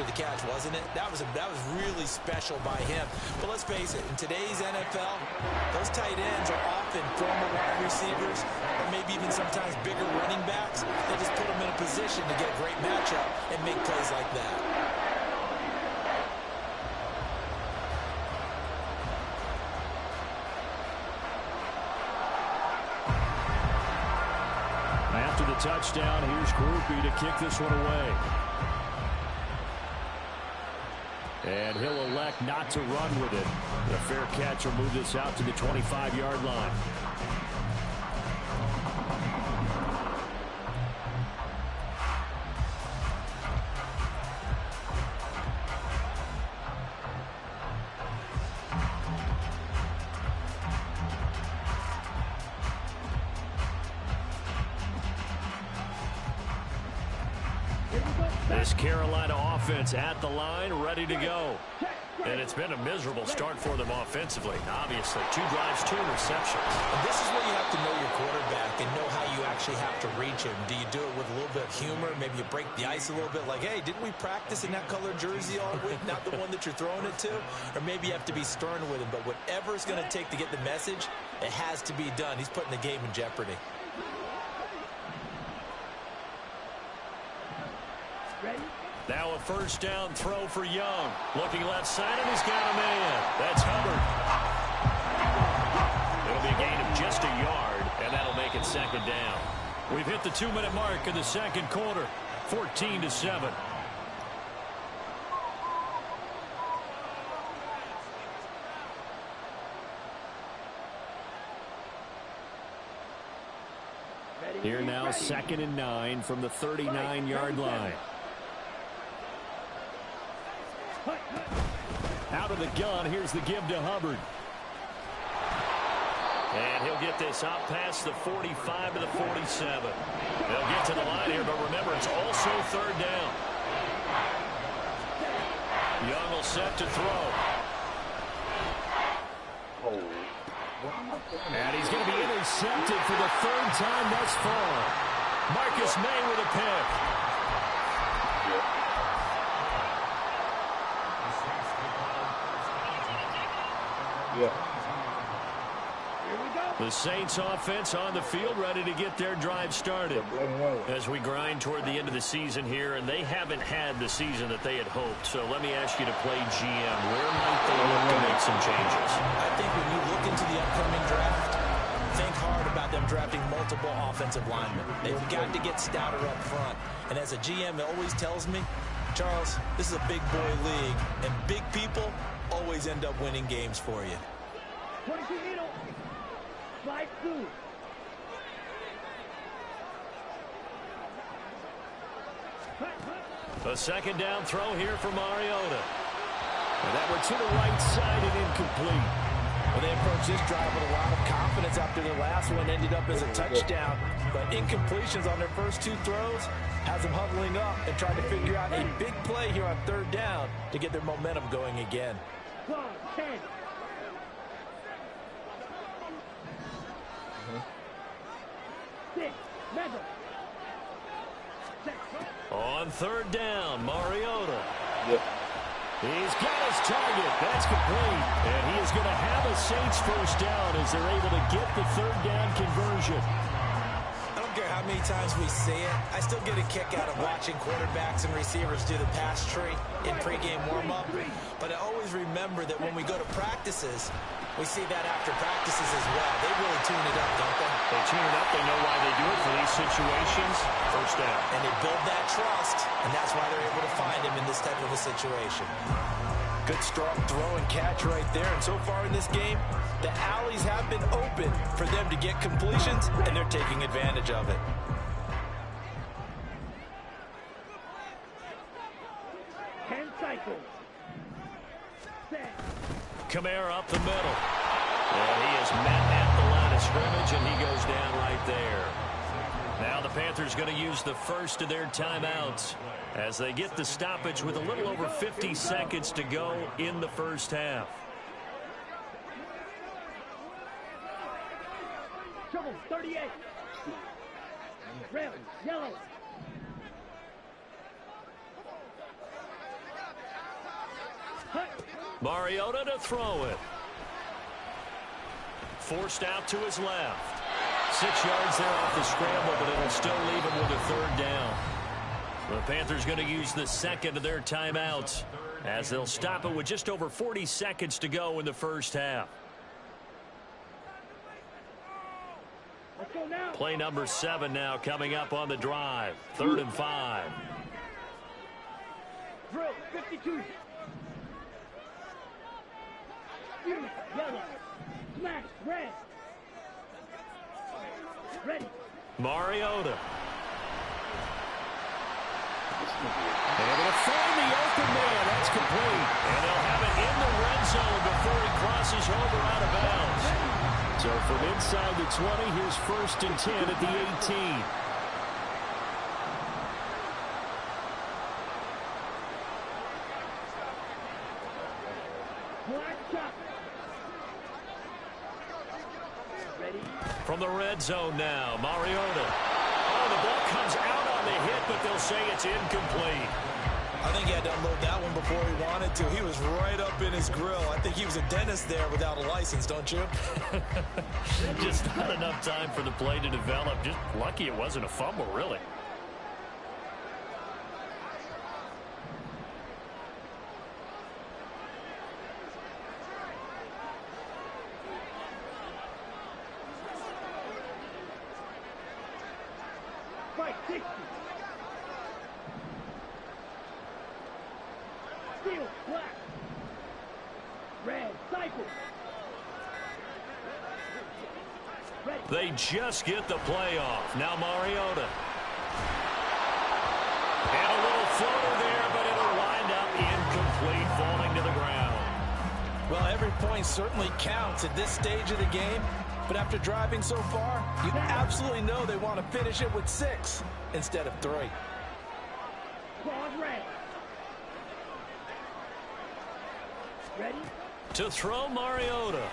after the catch, wasn't it? That was really special by him. But let's face it, in today's NFL, those tight ends are often former wide receivers or maybe even sometimes bigger running backs. They just put them in a position to get a great matchup and make plays like that. After the touchdown, here's Grupe to kick this one away. And he'll elect not to run with it. The fair catch will move this out to the 25-yard line. This Carolina offense at the line, ready to go. And it's been a miserable start for them offensively. Obviously, 2 drives, 2 interceptions. And this is where you have to know your quarterback and know how you actually have to reach him. Do you do it with a little bit of humor? Maybe you break the ice a little bit like, hey, didn't we practice in that colored jersey all week, not the one that you're throwing it to? Or maybe you have to be stern with him. But whatever it's going to take to get the message, it has to be done. He's putting the game in jeopardy. Now a first down throw for Young. Looking left side, and he's got a man. That's Hubbard. It'll be a gain of just a yard, and that'll make it second down. We've hit the 2-minute mark in the second quarter. 14-7. Here now, 2nd and 9 from the 39-yard line. Out of the gun, here's the give to Hubbard. And he'll get this out past the 45 to the 47. They'll get to the line here, but remember, it's also 3rd down. Young will set to throw. And he's going to be intercepted for the 3rd time thus far. Marcus May with a pick. The Saints offense on the field, ready to get their drive started. As we grind toward the end of the season here, and they haven't had the season that they had hoped. So let me ask you to play GM. Where might they look to make some changes? I think when you look into the upcoming draft, think hard about them drafting multiple offensive linemen. They've got to get stouter up front. And as a GM, it always tells me, Charles, this is a big boy league, and big people always end up winning games for you. 22 middle. Slide through. A 2nd down throw here for Mariota. And that one to the right side and incomplete. Well, they approached this drive with a lot of confidence after the last one ended up as a touchdown. But incompletions on their first 2 throws has them huddling up and trying to figure out a big play here on 3rd down to get their momentum going again. 10. On 3rd down, Mariota. He's got his target. That's complete. And he is going to have a Saints first down as they're able to get the 3rd down conversion. I don't care how many times we see it. I still get a kick out of watching quarterbacks and receivers do the pass tree in pregame warm-up. But I always remember that when we go to practices, we see that after practices as well. They really tune it up, don't they? They tune it up. They know why they do it for these situations. First down. And they build that trust, and that's why they're able to find him in this type of a situation. Good, strong throw and catch right there. And so far in this game, the alleys have been open for them to get completions, and they're taking advantage of it. Kamara up the middle. And he is met at the line of scrimmage, and he goes down right there. Now the Panthers going to use the first of their timeouts as they get the stoppage with a little over 50 seconds to go in the first half. Trouble, 38. Red, yellow. Mariota to throw it. Forced out to his left. 6 yards there off the scramble, but it'll still leave him with a third down. The Panthers going to use the second of their timeouts as they'll stop it with just over 40 seconds to go in the first half. Let's go now. Play number 7 now coming up on the drive. 3rd and 5. Drill, 52. Yellow. Smash, red. Ready. Mariota. Able to find the open man. That's complete. And they'll have it in the red zone before he crosses over out of bounds. So from inside the 20, here's 1st and 10 at the 18. Black chop. Ready. From the red zone now, Mariota. Oh, the ball comes out on the hit, but they'll say it's incomplete. I think he had to unload that one before he wanted to. He was right up in his grill. I think he was a dentist there without a license, don't you? Just not enough time for the play to develop. Just lucky it wasn't a fumble, really. Fight 60. Steel, black. Red, cycle. Ready. They just get the play off. Now Mariota. And a little floater there, but it'll wind up incomplete, falling to the ground. Well, every point certainly counts at this stage of the game. But after driving so far, you absolutely know they want to finish it with 6 instead of 3. Claws red. Ready. To throw Mariota.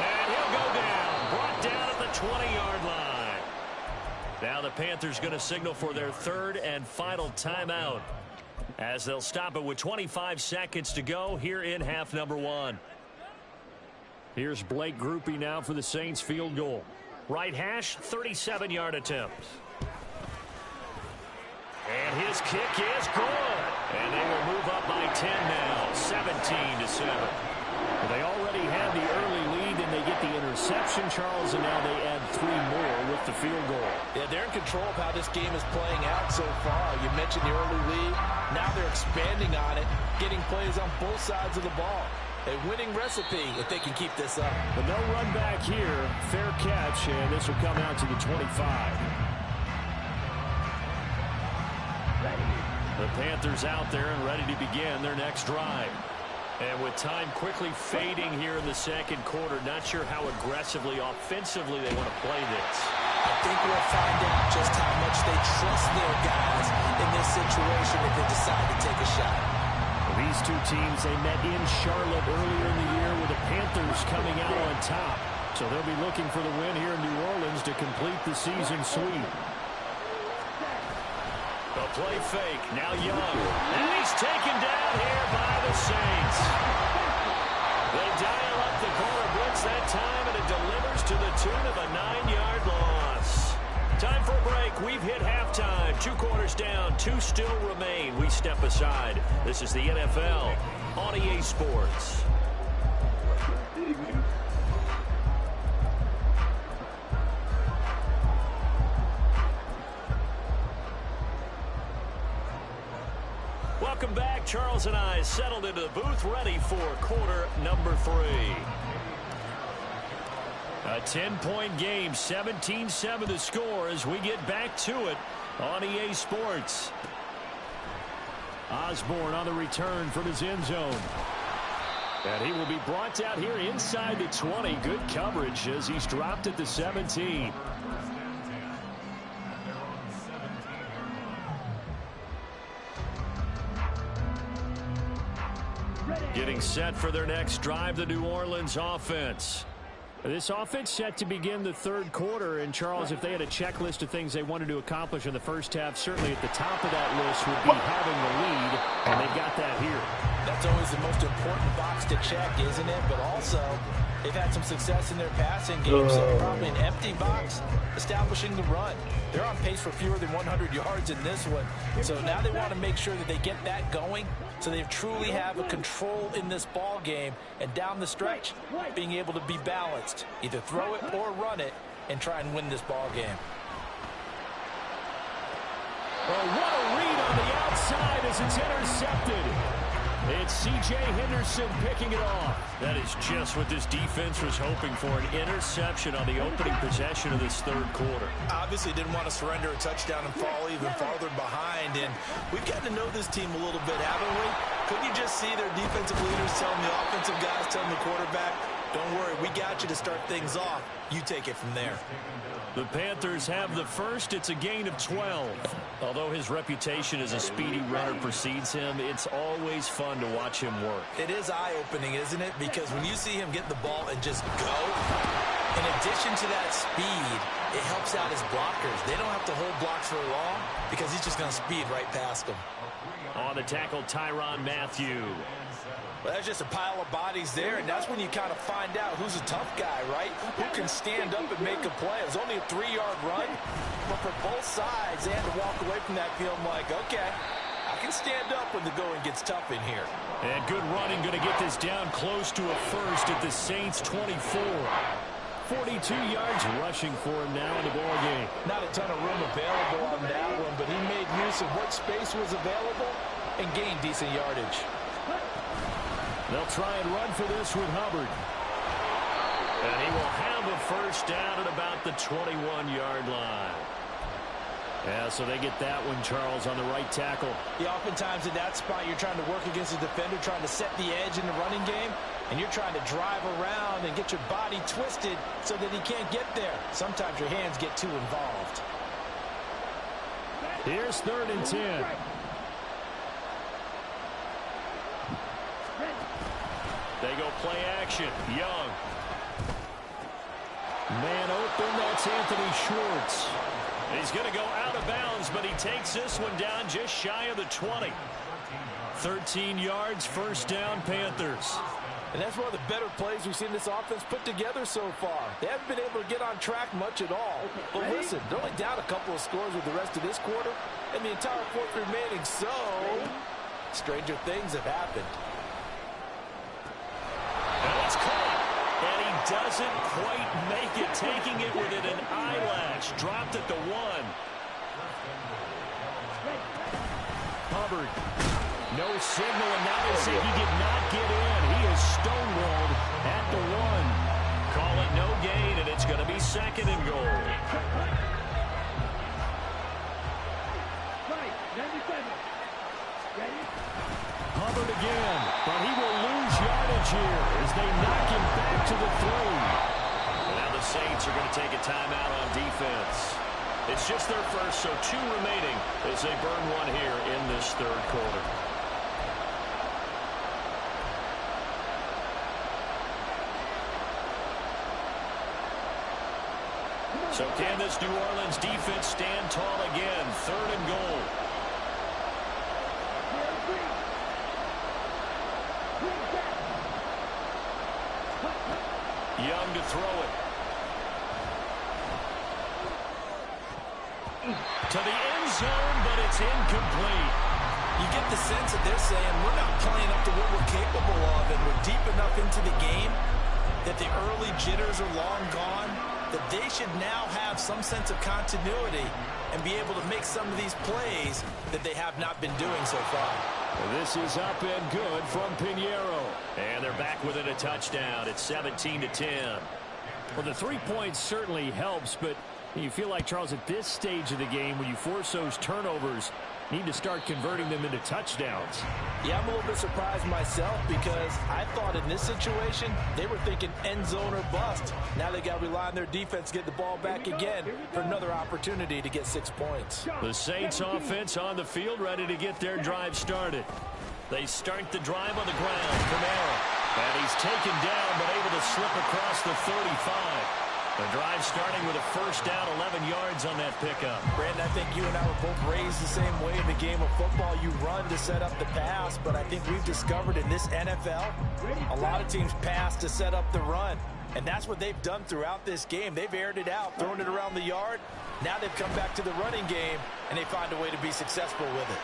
And he'll go down. Brought down at the 20-yard line. Now the Panthers going to signal for their 3rd and final timeout as they'll stop it with 25 seconds to go here in half number 1. Here's Blake Grupe now for the Saints field goal. Right hash, 37-yard attempt. And his kick is good. And they will move up by 10 now, 17-7. Well, they already had the early lead, and they get the interception, Charles, and now they add 3 more with the field goal. Yeah, they're in control of how this game is playing out so far. You mentioned the early lead. Now they're expanding on it, getting plays on both sides of the ball. A winning recipe if they can keep this up. But no run back here. Fair catch, and this will come out to the 25. The Panthers out there and ready to begin their next drive. And with time quickly fading here in the second quarter, not sure how aggressively, offensively they want to play this. I think we'll find out just how much they trust their guys in this situation if they decide to take a shot. These two teams, they met in Charlotte earlier in the year with the Panthers coming out on top. So they'll be looking for the win here in New Orleans to complete the season sweep. The play fake, now Young. And he's taken down here by the Saints. They dial up the corner blitz that time, and it delivers to the tune of a 9-yard loss. Time for a break. We've hit halftime. 2 quarters down, 2 still remain. We step aside. This is the NFL on EA Sports. Welcome back. Charles and I settled into the booth, ready for quarter number 3. A 10-point game, 17-7 the score as we get back to it on EA Sports. Osborne on the return from his end zone. And he will be brought out here inside the 20. Good coverage as he's dropped at the 17. Getting set for their next drive, the New Orleans offense. This offense set to begin the third quarter. And, Charles, if they had a checklist of things they wanted to accomplish in the first half, certainly at the top of that list would be having the lead, and they've got that here. That's always the most important box to check, isn't it? But also, they've had some success in their passing game, so probably an empty box establishing the run. They're on pace for fewer than 100 yards in this one. So now they want to make sure that they get that going so they truly have a control in this ball game, and down the stretch, being able to be balanced. Either throw it or run it and try and win this ball game. Well, what a read on the outside as it's intercepted. It's C.J. Henderson picking it off. That is just what this defense was hoping for, an interception on the opening possession of this third quarter. Obviously didn't want to surrender a touchdown and fall even farther behind, and we've gotten to know this team a little bit, haven't we? Couldn't you just see their defensive leaders telling the offensive guys, telling the quarterback, don't worry, we got you to start things off. You take it from there. The Panthers have the first. It's a gain of 12. Although his reputation as a speedy runner precedes him, it's always fun to watch him work. It is eye-opening, isn't it? Because when you see him get the ball and just go, in addition to that speed, it helps out his blockers. They don't have to hold blocks for long because he's just going to speed right past them. On the tackle, Tyrann Mathieu. Well, there's just a pile of bodies there, and that's when you kind of find out who's a tough guy, right? Who can stand up and make a play. It was only a 3-yard run, but for both sides, they had to walk away from that feeling like, okay, I can stand up when the going gets tough in here. And good running, going to get this down close to a first at the Saints' 24. 42 yards rushing for him now in the ball game. Not a ton of room available on that one, but he made use of what space was available and gained decent yardage. They'll try and run for this with Hubbard. And he will have a first down at about the 21-yard line. Yeah, so they get that one, Charles, on the right tackle. Yeah, oftentimes in that spot, you're trying to work against a defender, trying to set the edge in the running game, and you're trying to drive around and get your body twisted so that he can't get there. Sometimes your hands get too involved. Here's 3rd and 10. They go play action. Young. Man open, that's Anthony Schwartz. He's going to go out of bounds, but he takes this one down just shy of the 20. 13 yards, first down, Panthers. And that's one of the better plays we've seen this offense put together so far. They haven't been able to get on track much at all. But listen, they're only down a couple of scores with the rest of this quarter, and the entire fourth remaining, so stranger things have happened. And it's caught, and he doesn't quite make it, taking it within an eyelash. Dropped at the 1. Hubbard, no signal, and now they say he did not get in. He is stonewalled at the 1. Call it no gain, and it's going to be 2nd and goal. Right, 97. Ready? Hubbard again, but he will lose yardage here as they knock him back to the 3. Now the Saints are going to take a timeout on defense. It's just their first, so 2 remaining as they burn one here in this third quarter. So can this New Orleans defense stand tall again? 3rd and goal. Young to throw it. To the end zone, but it's incomplete. You get the sense that they're saying we're not playing up to what we're capable of, and we're deep enough into the game that the early jitters are long gone, that they should now have some sense of continuity and be able to make some of these plays that they have not been doing so far. This is up and good from Pinheiro. And they're back within a touchdown. It's 17-10. Well, the 3 points certainly helps, but you feel like, Charles, at this stage of the game, when you force those turnovers, you need to start converting them into touchdowns. Yeah, I'm a little bit surprised myself because I thought in this situation, they were thinking end zone or bust. Now they got to rely on their defense to get the ball back again for another opportunity to get 6 points. The Saints offense on the field, ready to get their drive started. They start the drive on the ground. Kamara And he's taken down, but able to slip across the 35. The drive starting with a first down, 11 yards on that pickup. Brandon, I think you and I were both raised the same way in the game of football. You run to set up the pass, but I think we've discovered in this NFL, a lot of teams pass to set up the run. And that's what they've done throughout this game. They've aired it out, thrown it around the yard. Now they've come back to the running game, and they find a way to be successful with it.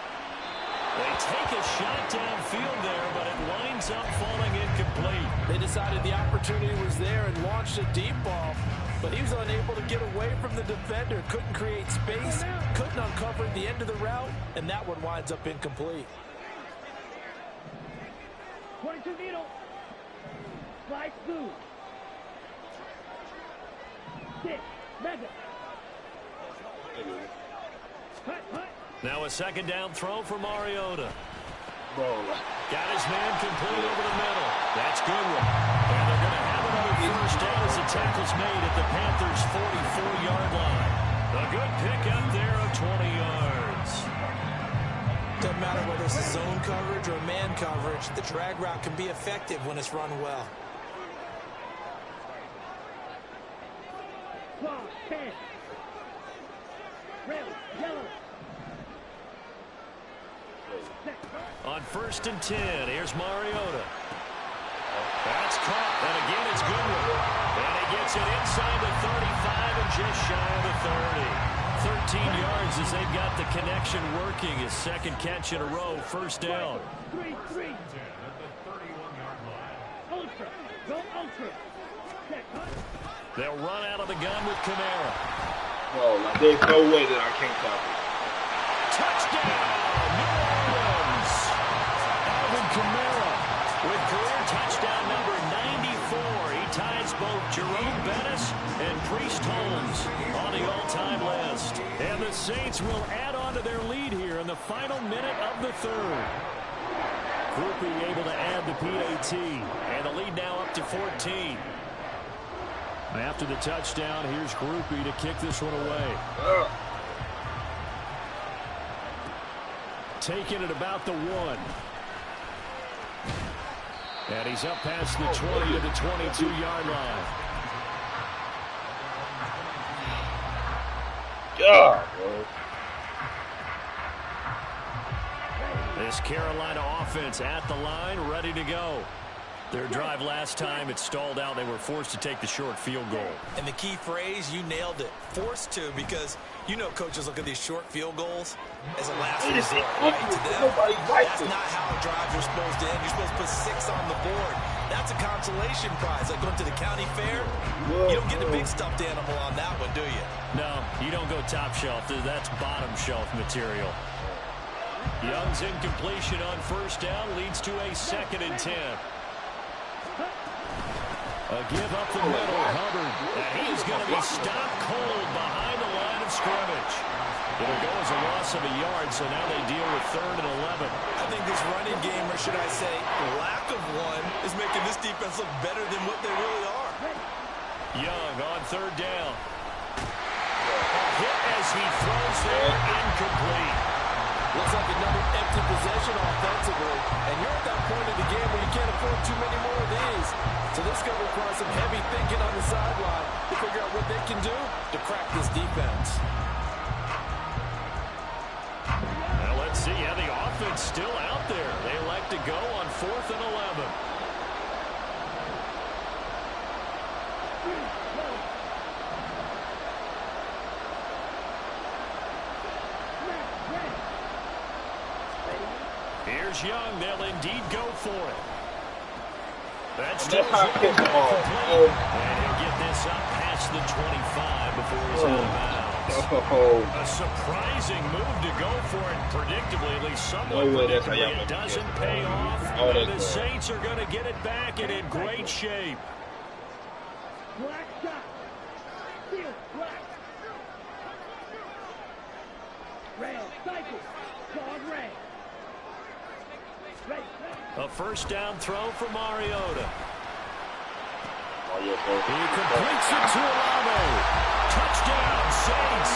They take a shot downfield there, but it winds up falling incomplete. They decided the opportunity was there and launched a deep ball, but he was unable to get away from the defender, couldn't create space, couldn't uncover the end of the route, and that one winds up incomplete. 22 needle. Slide through. 6. Mega. Hut. Now a second down throw for Mariota. Bro. Got his man complete over the middle. That's Goodwin. And they're going to have another first down as the tackle's made at the Panthers' 44-yard line. A good pickup there of 20 yards. Doesn't matter whether it's zone coverage or man coverage, the drag route can be effective when it's run well. 10. Red, yellow. On 1st and 10, here's Mariota. That's caught, and again it's Goodwin. And he gets it inside the 35 and just shy of the 30. 13 yards as they've got the connection working. His second catch in a row, first down. 3. Ultra. Go ultra. Check, hut. They'll run out of the gun with Kamara. Bro, like, there's no way that I can't copy. Touchdown, New Orleans. Alvin Kamara with career touchdown number 94. He ties both Jerome Bettis and Priest Holmes on the all-time list. And the Saints will add on to their lead here in the final minute of the third. Groupie able to add the PAT. And the lead now up to 14. After the touchdown, here's Groupie to kick this one away. Taking it about the 1. And he's up past the 20 to the 22-yard line. God, bro. This Carolina offense at the line, ready to go. Their drive last time, it stalled out. They were forced to take the short field goal. And the key phrase, you nailed it. Forced to, because you know coaches look at these short field goals as a last resort, right? To them, that's not how drives are supposed to end. You're supposed to put 6 on the board. That's a consolation prize. Like going to the county fair, you don't get the big stuffed animal on that one, do you? No, you don't go top shelf. That's bottom shelf material. Young's incompletion on first down leads to a 2nd and 10. A give up the middle, Hubbard. And he is going to be stopped cold behind the line of scrimmage. It'll go as a loss of a yard, so now they deal with 3rd and 11. I think this running game, or should I say lack of one, is making this defense look better than what they really are. Young on 3rd down. A hit as he throws there, incomplete. Looks like another empty possession offensively. And you're at that point in the game where you can't afford too many more of these. So this is going to require some heavy thinking on the sideline to figure out what they can do to crack this defense. Well, let's see. Yeah, the offense still out there. They elect to go on 4th and 11. Here's Young. They'll indeed go for it. That's still complete. And he'll get this up past the 25 before he's out of bounds. A surprising move to go for it. Predictably, at least somewhat predictably, it doesn't pay off. And the Saints are going to get it back and in great shape. Black shot. Field, black. Rail, cycle. Dog ray. A first down throw for Mariota. He completes it to Olave. Touchdown, Saints.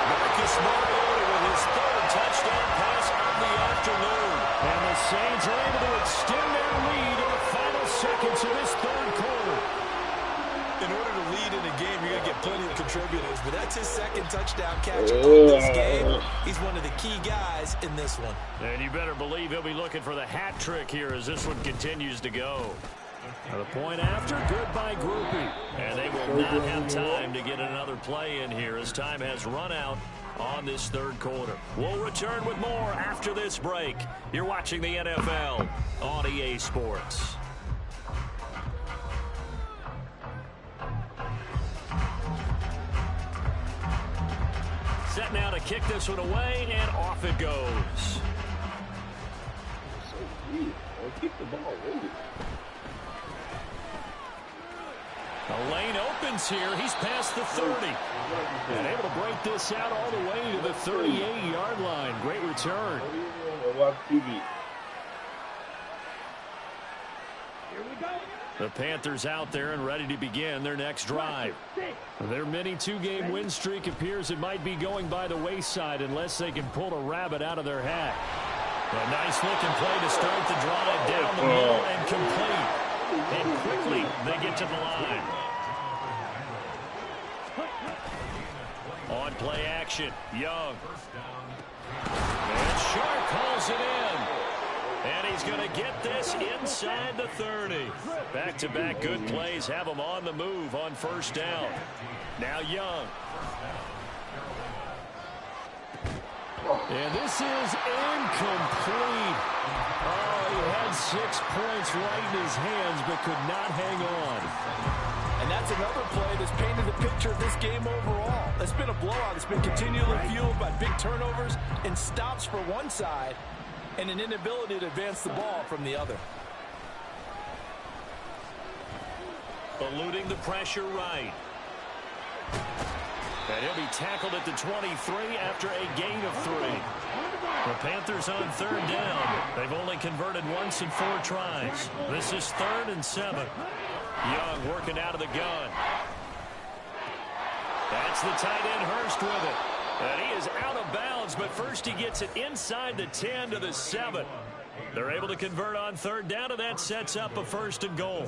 Marcus Mariota with his 3rd touchdown pass of the afternoon. And the Saints are able to extend their lead in the final seconds of this third quarter. In order to lead in a game, you're going to get plenty of contributors, but that's his second touchdown catch of this game. He's one of the key guys in this one. And you better believe he'll be looking for the hat trick here as this one continues to go. The point after, good by Grupe. And they will not have time to get another play in here as time has run out on this third quarter. We'll return with more after this break. You're watching the NFL on EA Sports. Set now to kick this one away, and off it goes. So weird. Keep the ball moving. The lane opens here. He's past the 30. And able to break this out all the way to the 38-yard line. Great return. Watch TV. Here we go. The Panthers out there and ready to begin their next drive. Their mini two-game win streak appears it might be going by the wayside unless they can pull a rabbit out of their hat. A nice-looking play to start the drive down the middle and complete. And quickly they get to the line. On play action, Young. And Shark calls it in. And he's going to get this inside the 30. Back-to-back good plays have him on the move on first down. Now Young. And this is incomplete. Oh, he had 6 points right in his hands but could not hang on. And that's another play that's painted the picture of this game overall. It's been a blowout. It's been continually fueled by big turnovers and stops for one side and an inability to advance the ball from the other. Eluding the pressure right. And he'll be tackled at the 23 after a gain of 3. The Panthers on third down. They've only converted once in 4 tries. This is 3rd and 7. Young working out of the gun. That's the tight end Hurst with it. And he is out of bounds, but first he gets it inside the 10 to the 7. They're able to convert on third down, and that sets up a 1st and goal.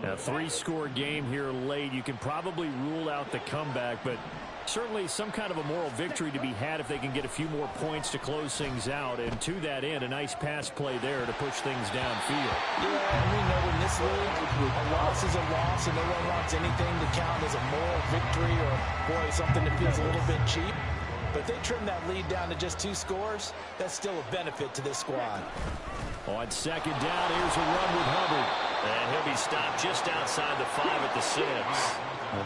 A 3-score game here late. You can probably rule out the comeback, but certainly some kind of a moral victory to be had if they can get a few more points to close things out. And to that end, a nice pass play there to push things downfield. Yeah, and we know in this league, a loss is a loss, and no one wants anything to count as a moral victory or, boy, something that feels a little bit cheap. But if they trim that lead down to just 2 scores, that's still a benefit to this squad. On second down, here's a run with Hubbard. And he'll be stopped just outside the 5 at the 6.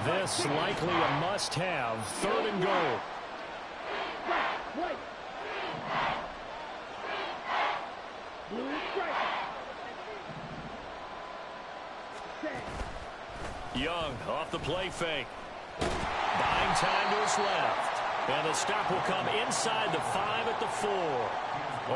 This likely a must-have. 3rd and goal. Right. Blue strike. Set. Young off the play fake. Buying time to his left. And the stop will come inside the 5 at the 4.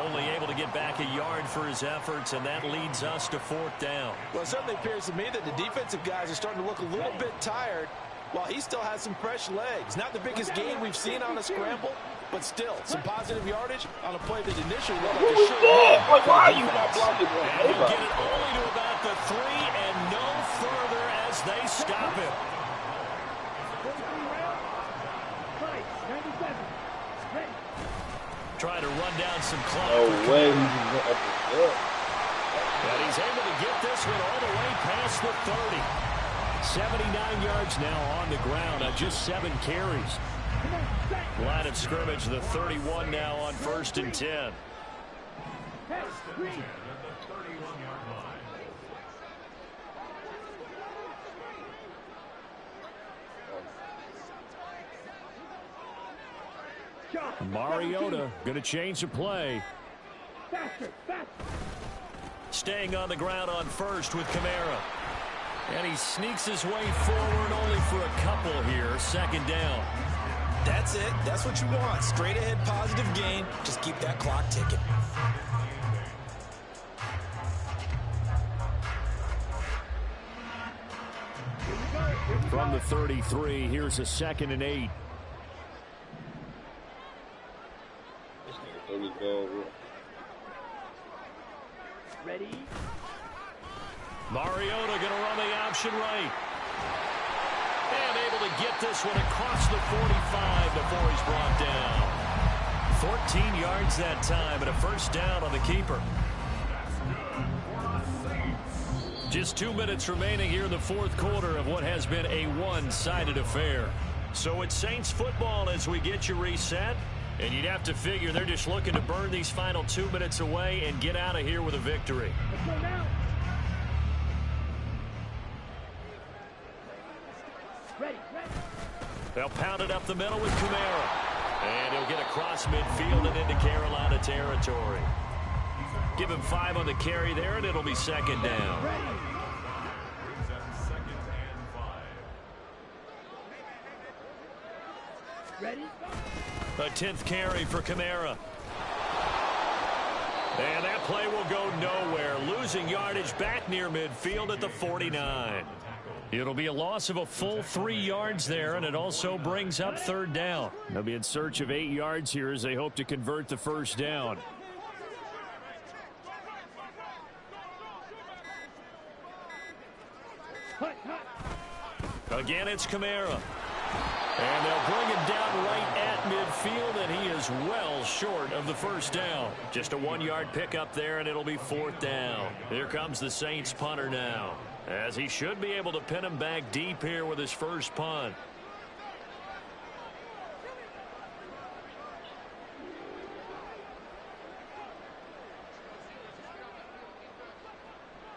Only able to get back a yard for his efforts, and that leads us to 4th down. Well, it certainly appears to me that the defensive guys are starting to look a little bit tired while he still has some fresh legs. Not the biggest gain we've seen on a scramble, but still some positive yardage on a play that initially looked like a short run. Why are you not blocking that? And he'll get it only to about the 3 and no further as they stop him. Right. 97. Ready. Trying to run down some clock. No way. He's up the foot. And he's able to get this one all the way past the 30. 79 yards now on the ground on just 7 carries. Line of scrimmage, the 31 now on 1st and 10. Hey, green. Mariota going to change the play. Faster. Staying on the ground on 1st with Kamara. And he sneaks his way forward only for a couple here. 2nd down. That's it. That's what you want. Straight ahead positive gain. Just keep that clock ticking. From the 33, here's a 2nd and 8. Ready. Mariota going to run the option right. And able to get this one across the 45 before he's brought down. 14 yards that time and a first down on the keeper. Just 2 minutes remaining here in the fourth quarter of what has been a one-sided affair. So it's Saints football as we get you reset. And you'd have to figure they're just looking to burn these final 2 minutes away and get out of here with a victory. They'll pound it up the middle with Kamara. And he'll get across midfield and into Carolina territory. Give him 5 on the carry there, and it'll be second down. A 10th carry for Kamara. And that play will go nowhere. Losing yardage back near midfield at the 49. It'll be a loss of a full 3 yards there, and it also brings up third down. They'll be in search of 8 yards here as they hope to convert the first down. Again, it's Kamara. And they'll bring him down right at midfield, and he is well short of the first down. Just a 1-yard pickup there, and it'll be fourth down. Here comes the Saints punter now, as he should be able to pin him back deep here with his first punt.